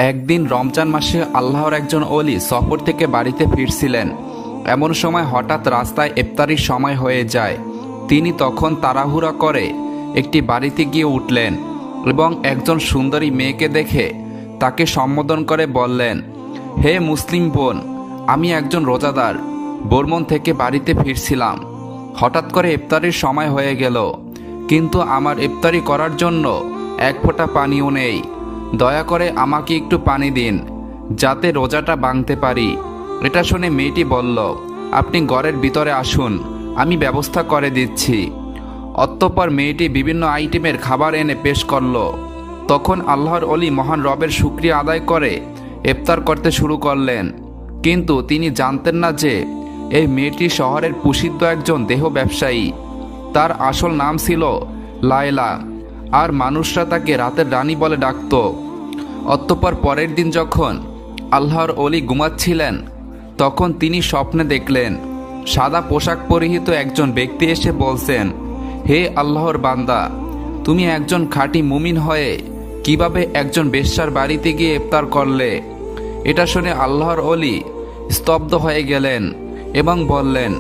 একদিন রমজান মাসে আল্লাহর একজন ওলি সফর থেকে বাড়িতে ফিরছিলেন। এমন সময় হঠাৎ রাস্তায় ইফতারির সময় হয়ে যায়। তিনি তখন তাড়াহুড়া করে একটি বাড়িতে গিয়ে উঠলেন এবং একজন সুন্দরী মেয়েকে দেখে তাকে সম্বোধন করে বললেন, হে মুসলিম বোন, আমি একজন রোজাদার বর্মন থেকে বাড়িতে ফিরছিলাম। হঠাৎ করে ইফতারির সময় হয়ে গেল, কিন্তু আমার ইফতারি করার জন্য এক ফোঁটা পানিও নেই। দয়া করে আমাকে একটু পানি দিন, যাতে রোজাটা ভাঙতে পারি। এটা শুনে মেয়েটি বলল, আপনি ঘরের ভিতরে আসুন, আমি ব্যবস্থা করে দিচ্ছি। অতঃপর মেয়েটি বিভিন্ন আইটেমের খাবার এনে পেশ করল। তখন আল্লাহর ওলি মহান রবের শুকরিয়া আদায় করে ইফতার করতে শুরু করলেন। কিন্তু তিনি জানতেন না যে এই মেয়েটি শহরের প্রসিদ্ধ একজন দেহ ব্যবসায়ী। তার আসল নাম ছিল লায়লা, আর মানুষরা তাকে রাতের রানী বলে ডাকত। অতঃপর পরের দিন যখন আল্লাহর ওলি ঘুমাচ্ছিলেন, তখন তিনি স্বপ্নে দেখলেন সাদা পোশাক পরিহিত একজন ব্যক্তি এসে বলছেন, হে আল্লাহর বান্দা, তুমি একজন খাঁটি মুমিন হয়ে কিভাবে একজন বেশ্যার বাড়িতে গিয়ে ইফতার করলে? এটা শুনে আল্লাহর ওলি স্তব্ধ হয়ে গেলেন এবং বললেন,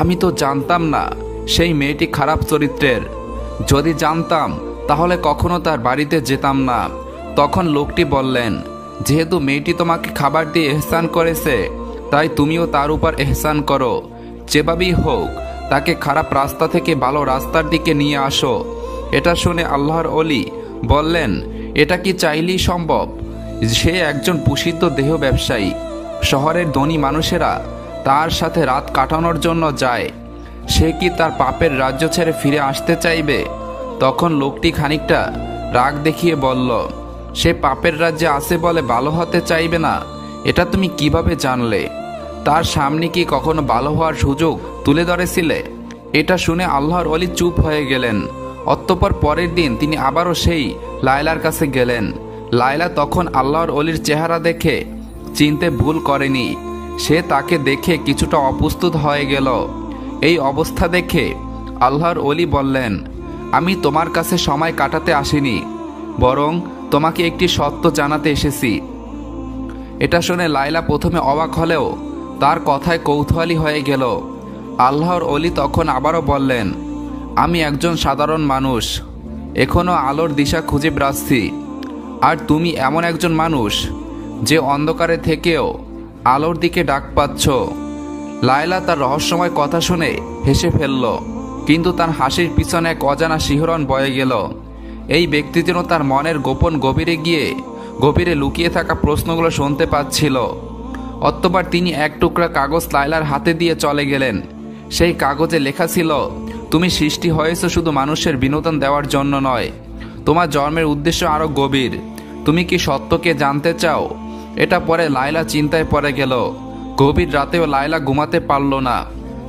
আমি তো জানতাম না সেই মেয়েটি খারাপ চরিত্রের। যদি জানতাম তাহলে কখনো তার বাড়িতে যেতাম না। তখন লোকটি বললেন, যেহেতু মেয়েটি তোমাকে খাবার দিয়ে এহসান করেছে, তাই তুমিও তার উপর এহসান করো। যেভাবেই হোক তাকে খারাপ রাস্তা থেকে ভালো রাস্তার দিকে নিয়ে আসো। এটা শুনে আল্লাহর ওলি বললেন, এটা কি চাইলেই সম্ভব? সে একজন প্রসিদ্ধ দেহ ব্যবসায়ী। শহরের ধনী মানুষেরা তার সাথে রাত কাটানোর জন্য যায়। সে কি তার পাপের রাজ্য ছেড়ে ফিরে আসতে চাইবে? তখন লোকটি খানিকটা রাগ দেখিয়ে বলল, সে পাপের রাজ্যে আছে বলে ভালো হতে চাইবে না, এটা তুমি কিভাবে জানলে? তার সামনে কি কখনো ভালো হওয়ার সুযোগ তুলে ধরেছিলে? এটা শুনে আল্লাহর ওলি চুপ হয়ে গেলেন। অতঃপর পরের দিন তিনি আবারও সেই লায়লার কাছে গেলেন। লায়লা তখন আল্লাহর ওলির চেহারা দেখে চিনতে ভুল করেনি। সে তাকে দেখে কিছুটা অপ্রস্তুত হয়ে গেল। এই অবস্থা দেখে আল্লাহর ওলি বললেন, আমি তোমার কাছে সময় কাটাতে আসিনি, বরং তোমাকে একটি সত্য জানাতে এসেছি। এটা শুনে লায়লা প্রথমে অবাক হলেও তার কথায় কৌতূহলী হয়ে গেল। আল্লাহর ওলি তখন আবারও বললেন, আমি একজন সাধারণ মানুষ, এখনও আলোর দিশা খুঁজে বেড়াচ্ছি। আর তুমি এমন একজন মানুষ যে অন্ধকারে থেকেও আলোর দিকে ডাক পাচ্ছ। লায়লা তার রহস্যময় কথা শুনে হেসে ফেলল, কিন্তু তার হাসির পিছনে এক অজানা শিহরণ বয়ে গেল। এই ব্যক্তি যেন তার মনের গোপন গভীরে লুকিয়ে থাকা প্রশ্নগুলো শুনতে পাচ্ছিল। অতঃপর তিনি এক টুকরা কাগজ লায়লার হাতে দিয়ে চলে গেলেন। সেই কাগজে লেখা ছিল, তুমি সৃষ্টি হয়েছো শুধু মানুষের বিনোদন দেওয়ার জন্য নয়, তোমার জন্মের উদ্দেশ্য আরও গভীর। তুমি কি সত্যকে জানতে চাও? এটা পরে লায়লা চিন্তায় পড়ে গেল। গভীর রাতেও লায়লা ঘুমাতে পারল না।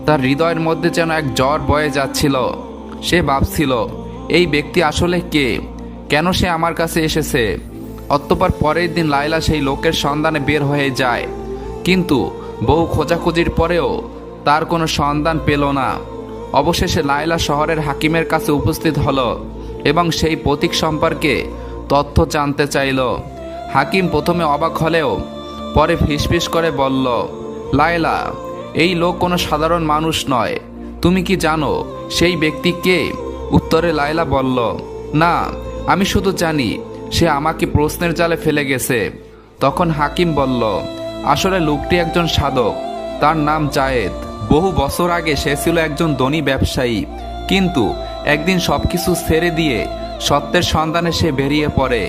তার হৃদয়ের মধ্যে যেন এক জ্বর বয়ে যাচ্ছিল। সে ভাবছিল, এই ব্যক্তি আসলে কে? কেন সে আমার কাছে এসেছে? অতঃপর পরের দিন লায়লা সেই লোকের সন্ধানে বের হয়ে যায়, কিন্তু বহু খোঁজাখুঁজির পরেও তার কোনো সন্ধান পেল না। অবশেষে লায়লা শহরের হাকিমের কাছে উপস্থিত হলো এবং সেই প্রতীক সম্পর্কে তথ্য জানতে চাইল। হাকিম প্রথমে অবাক হলেও পরে ফিসফিস করে বলল, লায়লা, এই লোক কোনো সাধারণ মানুষ নয়। তুমি কি জানো সেই ব্যক্তি কে? উত্তরে লায়লা বলল, না, আমি শুধু জানি সে আমাকে প্রশ্নের জালে ফেলে গেছে। তখন হাকিম বলল, আসলে লোকটি একজন সাধক, তার নাম জায়েদ। বহু বছর আগে সে ছিল একজন ধনী ব্যবসায়ী, কিন্তু একদিন সবকিছু ছেড়ে দিয়ে সত্যের সন্ধানে সে বেরিয়ে পড়ে।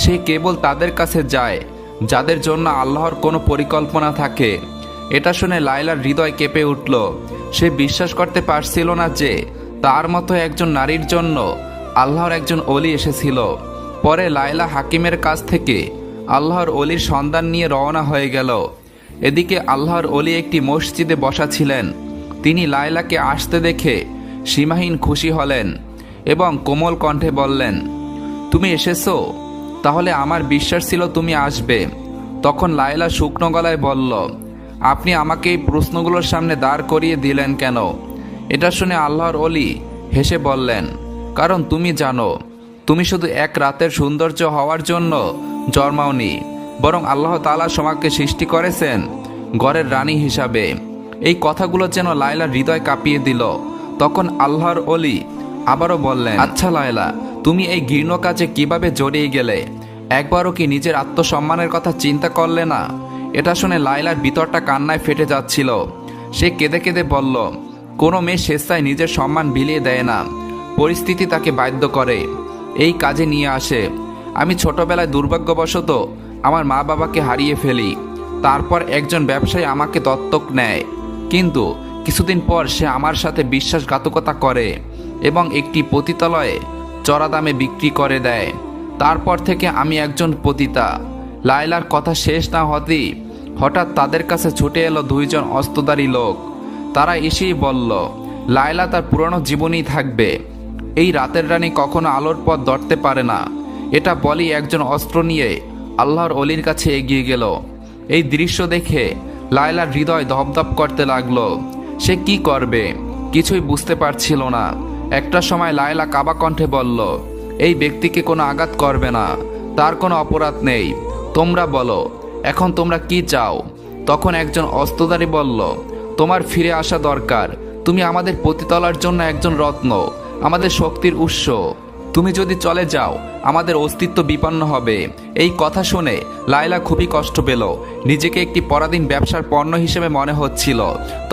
সে কেবল তাদের কাছে যায় যাদের জন্য আল্লাহর কোনো পরিকল্পনা থাকে। এটা শুনে লায়লার হৃদয় কেঁপে উঠল। সে বিশ্বাস করতে পারছিল না যে তার মতো একজন নারীর জন্য আল্লাহর একজন ওলি এসেছিল। পরে লায়লা হাকিমের কাছ থেকে আল্লাহর ওলির সন্ধান নিয়ে রওনা হয়ে গেল। এদিকে আল্লাহর ওলি একটি মসজিদে বসা ছিলেন। তিনি লায়লাকে আসতে দেখে সীমাহীন খুশি হলেন এবং কোমল কণ্ঠে বললেন, তুমি এসেছো? তাহলে আমার বিশ্বাস ছিল তুমি আসবে। তখন লায়লা শুকনো গলায় বলল, আপনি আমাকে এই প্রশ্নগুলোর সামনে দাঁড় করিয়ে দিলেন কেন? এটা শুনে আল্লাহর ওলি হেসে বললেন, কারণ তুমি জানো, তুমি শুধু এক রাতের সৌন্দর্য হওয়ার জন্য জন্মাওনি, বরং আল্লাহ তাআলা তোমাকে সৃষ্টি করেছেন ঘরের রানী হিসাবে। এই কথাগুলো যেন লায়লার হৃদয় কাঁপিয়ে দিল। তখন আল্লাহর ওলি আবারও বললেন, আচ্ছা লায়লা, তুমি এই ঘৃণ্য কাজে কিভাবে জড়িয়ে গেলে? একবারও কি নিজের আত্মসম্মানের কথা চিন্তা করলে না? এটা শুনে লায়লার ভিতরটা কান্নায় ফেটে যাচ্ছিল। সে কেঁদে কেঁদে বলল, কোনো মেয়ে স্বেচ্ছায় নিজের সম্মান বিলিয়ে দেয় না, পরিস্থিতি তাকে বাধ্য করে এই কাজে নিয়ে আসে। আমি ছোটবেলায় দুর্ভাগ্যবশত আমার মা বাবাকে হারিয়ে ফেলি। তারপর একজন ব্যবসায়ী আমাকে দত্তক নেয়, কিন্তু কিছুদিন পর সে আমার সাথে বিশ্বাসঘাতকতা করে এবং একটি পতিতালয়ে চড়া দামে বিক্রি করে দেয়। তারপর থেকে আমি একজন পতিতা। লায়লার কথা শেষ না হতেই হঠাৎ তাদের কাছে ছুটে এলো দুইজন অস্ত্রধারী লোক। তারা এসেই বলল, লায়লা তার পুরনো জীবনই থাকবে। এই রাতের রানী কখনো আলোর পথ ধরতে পারে না। এটা বলি একজন অস্ত্র নিয়ে আল্লাহর অলির কাছে এগিয়ে গেল। এই দৃশ্য দেখে লায়লার হৃদয় ধপধপ করতে লাগলো। সে কি করবে কিছুই বুঝতে পারছিল না। একটা সময় লায়লা কাবা কণ্ঠে বলল, এই ব্যক্তিকে কোনো আঘাত করবে না, তার কোনো অপরাধ নেই। তোমরা বলো, এখন তোমরা কি চাও? তখন একজন অস্ত্রধারী বলল, তোমার ফিরে আসা দরকার। তুমি আমাদের পতিতলার জন্য একজন রত্ন, আমাদের শক্তির উৎস। তুমি যদি চলে যাও আমাদের অস্তিত্ব বিপন্ন হবে। এই কথা শুনে লায়লা খুবই কষ্ট পেল। নিজেকে একটি পরাধীন ব্যবসার পণ্য হিসেবে মনে হচ্ছিল।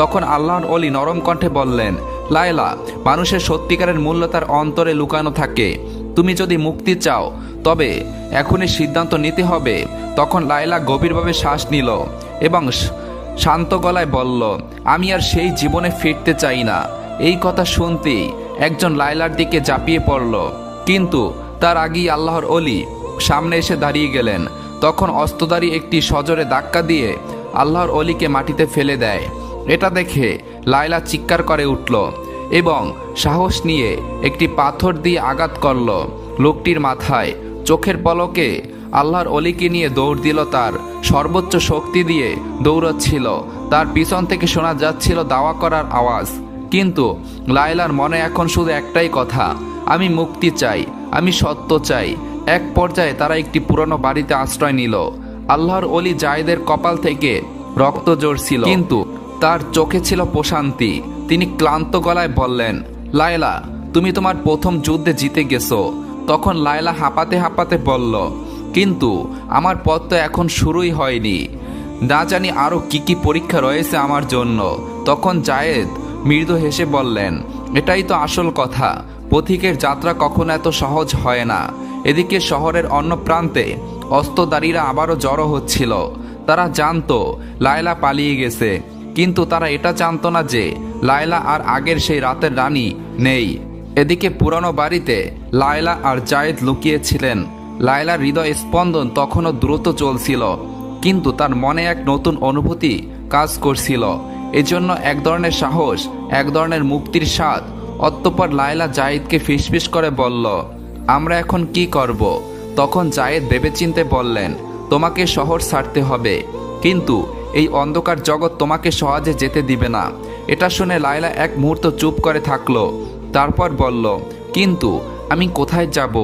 তখন আল্লাহর ওলি নরম কণ্ঠে বললেন, লায়লা, মানুষের সত্যিকারের মূল্য তার অন্তরে লুকানো থাকে। তুমি যদি মুক্তি চাও তবে এখনই সিদ্ধান্ত নিতে হবে। তখন লায়লা গভীরভাবে শ্বাস নিল এবং শান্ত গলায় বলল, আমি আর সেই জীবনে ফিরতে চাই না। এই কথা শুনতেই একজন লায়লার দিকে ঝাঁপিয়ে পড়ল, কিন্তু তার আগেই আল্লাহর ওলি সামনে এসে দাঁড়িয়ে গেলেন। তখন অস্ত্রধারী একটি সজোরে ধাক্কা দিয়ে আল্লাহর ওলিকে মাটিতে ফেলে দেয়। এটা দেখে লায়লা চিৎকার করে উঠল এবং সাহস নিয়ে একটি পাথর দিয়ে আঘাত করল লোকটির মাথায়। চোখের পলকে আল্লাহর অলিকে নিয়ে দৌড় দিল। তার সর্বোচ্চ শক্তি দিয়ে দৌড়চ্ছিল। তার পিছন থেকে শোনা যাচ্ছিল দাওয়া করার আওয়াজ। কিন্তু লায়লার মনে এখন শুধু একটাই কথা, আমি মুক্তি চাই, আমি সত্য চাই। এক পর্যায়ে তারা একটি পুরনো বাড়িতে আশ্রয় নিল। আল্লাহর অলি জায়েদের কপাল থেকে রক্ত ঝরছিল, কিন্তু তার চোখে ছিল প্রশান্তি। তিনি ক্লান্ত গলায় বললেন, লায়লা, তুমি তোমার প্রথম যুদ্ধে জিতে গেছো। তখন লায়লা হাঁপাতে হাঁপাতে বলল, কিন্তু আমার পথ তো এখন শুরুই হয়নি, না জানি আরও কি পরীক্ষা রয়েছে আমার জন্য। তখন জায়েদ মৃদু হেসে বললেন, এটাই তো আসল কথা, পথিকের যাত্রা কখনো এত সহজ হয় না। এদিকে শহরের অন্য প্রান্তে অস্ত্রধারীরা আবারও জড়ো হচ্ছিল। তারা জানতো লায়লা পালিয়ে গেছে, কিন্তু তারা এটা জানতো না যে লায়লা আর আগের সেই রাতের রানী নেই। এদিকে পুরনো বাড়িতে লায়লা আর জায়েদ লুকিয়েছিলেন। লায়লার হৃদয় স্পন্দন তখনও দ্রুত চলছিল, কিন্তু তার মনে এক নতুন অনুভূতি কাজ করছিল। এজন্য এক ধরনের সাহস, এক ধরনের মুক্তির স্বাদ। অতঃপর লায়লা জায়েদকে ফিসফিস করে বলল, আমরা এখন কি করব? তখন জায়েদ ভেবেচিন্তে বললেন, তোমাকে শহর ছাড়তে হবে, কিন্তু এই অন্ধকার জগৎ তোমাকে সহজে যেতে দিবে না। এটা শুনে লায়লা এক মুহূর্ত চুপ করে থাকলো। তারপর বলল, কিন্তু আমি কোথায় যাব?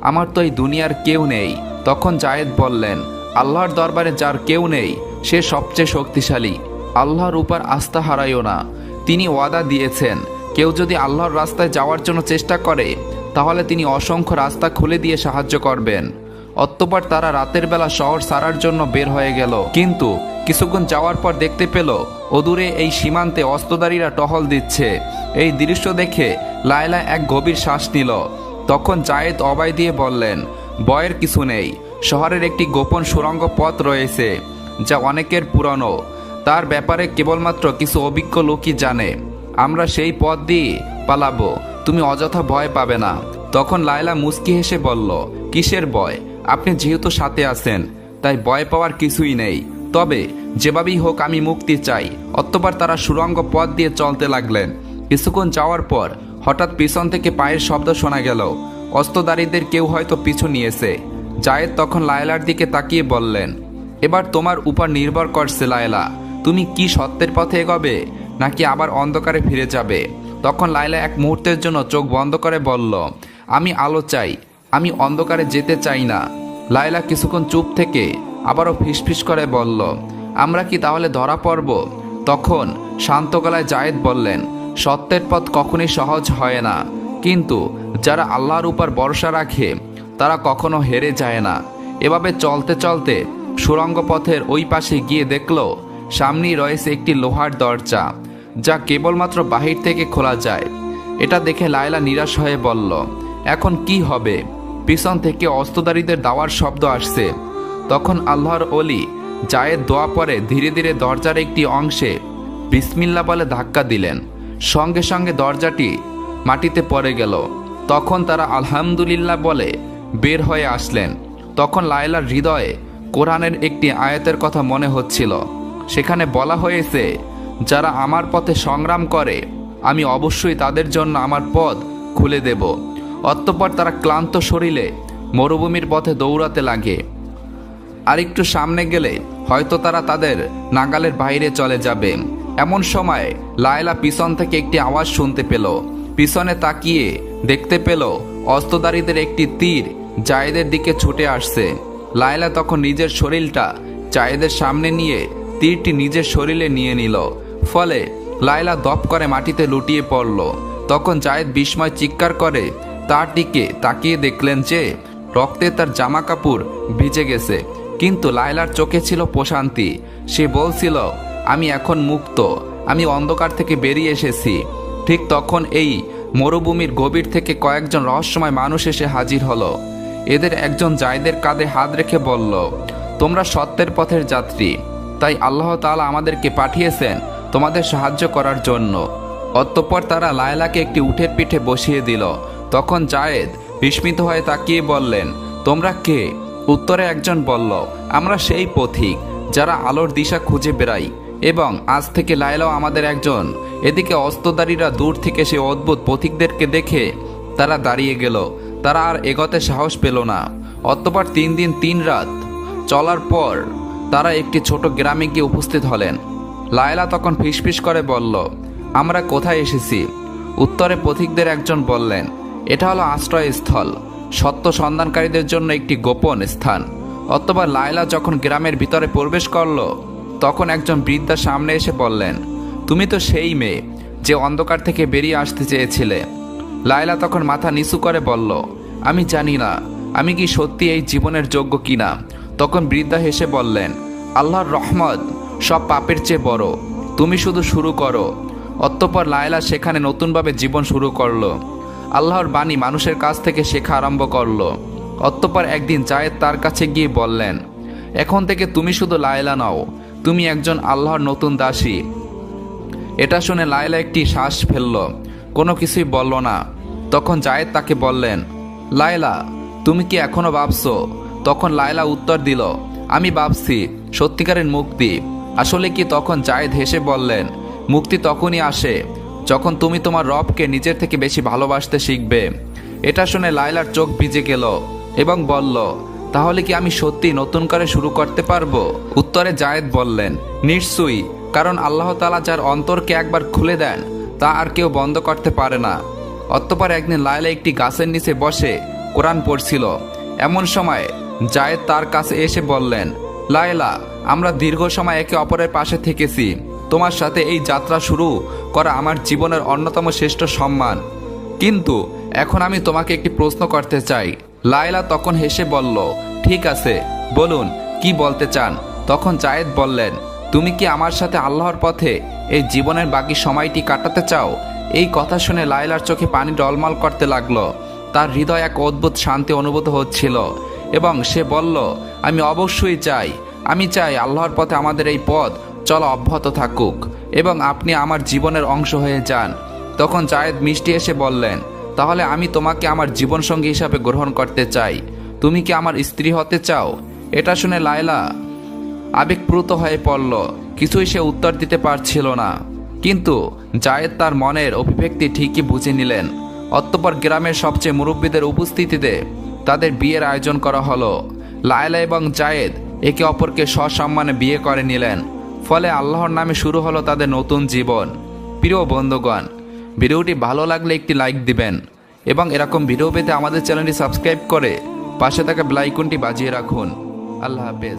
আমার তো এই দুনিয়ার কেউ নেই। তখন জায়েদ বললেন, আল্লাহর দরবারে যার কেউ নেই সে সবচেয়ে শক্তিশালী। আল্লাহর উপর আস্থা হারাইও না। তিনি ওয়াদা দিয়েছেন, কেউ যদি আল্লাহর রাস্তায় যাওয়ার জন্য চেষ্টা করে তাহলে তিনি অসংখ্য রাস্তা খুলে দিয়ে সাহায্য করবেন। অতঃপর তারা রাতের বেলা শহর ছাড়ার জন্য বের হয়ে গেল, কিন্তু কিছুক্ষণ যাওয়ার পর দেখতে পেল অদূরে এই সীমান্তে অস্ত্রধারীরা টহল দিচ্ছে। এই দৃশ্য দেখে লায়লা এক গভীর শ্বাস নিল। তখন জায়েদ অভয় দিয়ে বললেন, ভয়ের কিছু নেই। শহরের একটি গোপন সুড়ঙ্গ পথ রয়েছে যা অনেকের পুরনো। তার ব্যাপারে কেবলমাত্র কিছু অভিজ্ঞ লোকই জানে। আমরা সেই পথ দিয়ে পালাবো, তুমি অযথা ভয় পাবে না। তখন লায়লা মুচকি হেসে বলল, কিসের ভয়? আপনি যেহেতু সাথে আছেন তাই ভয় পাওয়ার কিছুই নেই। তবে যেভাবেই হোক আমি মুক্তি চাই। অতঃপর তারা সুড়ঙ্গ পথ দিয়ে চলতে লাগলেন। কিছুক্ষণ যাওয়ার পর হঠাৎ পিছন থেকে পায়ের শব্দ শোনা গেল। অস্ত্রধারীদের কেউ হয়তো পিছু নিয়েছে। জায়েদ তখন লায়লার দিকে তাকিয়ে বললেন, এবার তোমার উপর নির্ভর করছে লায়লা, তুমি কি সত্যের পথে এগোবে নাকি আবার অন্ধকারে ফিরে যাবে? তখন লায়লা এক মুহূর্তের জন্য চোখ বন্ধ করে বলল, আমি আলো চাই, আমি অন্ধকারে যেতে চাই না। লায়লা কিছুক্ষণ চুপ থেকে আবারও ফিসফিস করে বলল, আমরা কি তাহলে ধরা পড়ব? তখন শান্ত গলায় জায়েদ বললেন, সত্যের পথ কখনই সহজ হয় না, কিন্তু যারা আল্লাহর উপর ভরসা রাখে তারা কখনো হেরে যায় না। এভাবে চলতে চলতে সুড়ঙ্গ পথের ওই পাশে গিয়ে দেখল সামনেই রয়েছে একটি লোহার দরজা, যা কেবলমাত্র বাহির থেকে খোলা যায়। এটা দেখে লায়লা নিরাশ হয়ে বলল, এখন কি হবে? পিছন থেকে অস্ত্রধারীদের দাওয়ার শব্দ আসছে। তখন আল্লাহর ওলি জায়েদ দোয়া পরে ধীরে ধীরে দরজার একটি অংশে বিসমিল্লাহ বলে ধাক্কা দিলেন। সঙ্গে সঙ্গে দরজাটি মাটিতে পড়ে গেল। তখন তারা আলহামদুলিল্লাহ বলে বের হয়ে আসলেন। তখন লায়লার হৃদয়ে কোরআনের একটি আয়াতের কথা মনে হচ্ছিল। সেখানে বলা হয়েছে, যারা আমার পথে সংগ্রাম করে আমি অবশ্যই তাদের জন্য আমার পথ খুলে দেব। অতঃপর তারা ক্লান্ত শরীরে মরুভূমির পথে দৌড়াতে লাগে। আর একটু সামনে গেলে হয়তো তারা তাদের নাগালের বাইরে চলে যাবে। এমন সময় লায়লা পিছন থেকে একটি আওয়াজ শুনতে পেল। পিছনে তাকিয়ে দেখতে পেল অস্ত্রধারীদের একটি তীর জায়েদের দিকে ছুটে আসছে। লায়লা তখন নিজের শরীরটা জায়েদের সামনে নিয়ে তীরটি নিজের শরীরে নিয়ে নিল। ফলে লায়লা দপ করে মাটিতে লুটিয়ে পড়ল। তখন জায়েদ বিস্ময় চিৎকার করে তার দিকে তাকিয়ে দেখলেন যে রক্তে তার জামা কাপড় ভিজে গেছে, কিন্তু লায়লার চোখে ছিল প্রশান্তি। সে বলছিল, আমি এখন মুক্ত, আমি অন্ধকার থেকে বেরিয়ে এসেছি। ঠিক তখন এই মরুভূমির গভীর থেকে কয়েকজন রহস্যময় মানুষ এসে হাজির হলো। এদের একজন জায়েদের কাঁধে হাত রেখে বলল, তোমরা সত্যের পথের যাত্রী, তাই আল্লাহ তাআলা আমাদেরকে পাঠিয়েছেন তোমাদের সাহায্য করার জন্য। অতঃপর তারা লায়লাকে একটি উটের পিঠে বসিয়ে দিল। তখন জায়েদ বিস্মিত হয়ে তাকিয়ে বললেন, তোমরা কে? উত্তরে একজন বলল, আমরা সেই পথিক যারা আলোর দিশা খুঁজে বেড়াই, এবং আজ থেকে লায়লাও আমাদের একজন। এদিকে অস্ত্রধারীরা দূর থেকে সে অদ্ভুত পথিকদেরকে দেখে তারা দাঁড়িয়ে গেল। তারা আর এগোতে সাহস পেল না। অতঃপর 3 দিন 3 রাত চলার পর তারা একটি ছোট গ্রামে গিয়ে উপস্থিত হলেন। লায়লা তখন ফিসফিস করে বলল, আমরা কোথায় এসেছি? উত্তরে পথিকদের একজন বললেন, এটা হলো আশ্রয়স্থল, সত্য সন্ধানকারীদের জন্য একটি গোপন স্থান। অতঃপর লায়লা যখন গ্রামের ভিতরে প্রবেশ করল, তখন একজন বৃদ্ধা সামনে এসে বললেন, তুমি তো সেই মেয়ে যে অন্ধকার থেকে বেরিয়ে আসতে চেয়েছিলে। লায়লা তখন মাথা নিচু করে বলল, আমি জানি না আমি কি সত্যি এই জীবনের যোগ্য কিনা। তখন বৃদ্ধা হেসে বললেন, আল্লাহর রহমত সব পাপের চেয়ে বড়, তুমি শুধু শুরু করো। অতঃপর লায়লা সেখানে নতুনভাবে জীবন শুরু করলো। আল্লাহর বাণী মানুষের কাছ থেকে শেখা আরম্ভ করলো। অতঃপর একদিন জায়েদ তার কাছে গিয়ে বললেন, এখন থেকে তুমি শুধু লায়লা নও, তুমি একজন আল্লাহর নতুন দাসী। এটা শুনে লায়লা একটি শ্বাস ফেলল, কোনো কিছুই বলল না। তখন জায়েদ তাকে বললেন, লায়লা তুমি কি এখনো ভাবছো? তখন লায়লা উত্তর দিল, আমি ভাবছি সত্যিকারের মুক্তি আসলে কি। তখন জায়েদ হেসে বললেন, মুক্তি তখনই আসে যখন তুমি তোমার রবকে নিজের থেকে বেশি ভালোবাসতে শিখবে। এটা শুনে লায়লার চোখ ভিজে গেল এবং বলল, তাহলে কি আমি সত্যি নতুন করে শুরু করতে পারবো? উত্তরে জায়েদ বললেন, নিশ্চয়ই, কারণ আল্লাহ তাআলা যার অন্তরকে একবার খুলে দেন তা আর কেউ বন্ধ করতে পারে না। অতঃপর একদিন লায়লা একটি গাছের নিচে বসে কোরআন পড়ছিল। এমন সময় জায়েদ তার কাছে এসে বললেন, লায়লা আমরা দীর্ঘ সময় একে অপরের পাশে থেকেছি, তোমার সাথে এই যাত্রা শুরু করা আমার জীবনের অন্যতম শ্রেষ্ঠ সম্মান, কিন্তু এখন আমি তোমাকে একটি প্রশ্ন করতে চাই। লায়লা তখন হেসে বলল, ঠিক আছে, বলুন কি বলতে চান। তখন জায়েদ বললেন, তুমি কি আমার সাথে আল্লাহর পথে এই জীবনের বাকি সময়টি কাটাতে চাও? এই কথা শুনে লায়লার চোখে পানি টলমল করতে লাগলো। তার হৃদয় এক অদ্ভুত শান্তি অনুভূত হচ্ছিল এবং সে বলল, আমি অবশ্যই চাই, আমি চাই আল্লাহর পথে আমাদের এই পথ চলা অব্যাহত থাকুক এবং আপনি আমার জীবনের অংশ হয়ে যান। তখন জায়েদ মিষ্টি এসে বললেন, তাহলে আমি তোমাকে আমার জীবনসঙ্গী হিসাবে গ্রহণ করতে চাই, তুমি কি আমার স্ত্রী হতে চাও? এটা শুনে লায়লা আবেগপ্রুত হয়ে পড়ল, কিছুই সে উত্তর দিতে পারছিল না। কিন্তু জায়েদ তার মনের অভিব্যক্তি ঠিকই বুঝে নিলেন। অতঃপর গ্রামের সবচেয়ে মুরব্বীদের উপস্থিতিতে তাদের বিয়ের আয়োজন করা হলো। লায়লা এবং জায়েদ একে অপরকে সসম্মানে বিয়ে করে নিলেন। ফলে আল্লাহর নামে শুরু হলো তাদের নতুন জীবন। প্রিয় বন্ধুগণ, ভিডিওটি ভালো লাগলে একটি লাইক দিবেন এবং এরকম ভিডিও পেতে আমাদের চ্যানেলটি সাবস্ক্রাইব করে পাশে থাকা বেল আইকনটি বাজিয়ে রাখুন। আল্লাহ হাফেজ।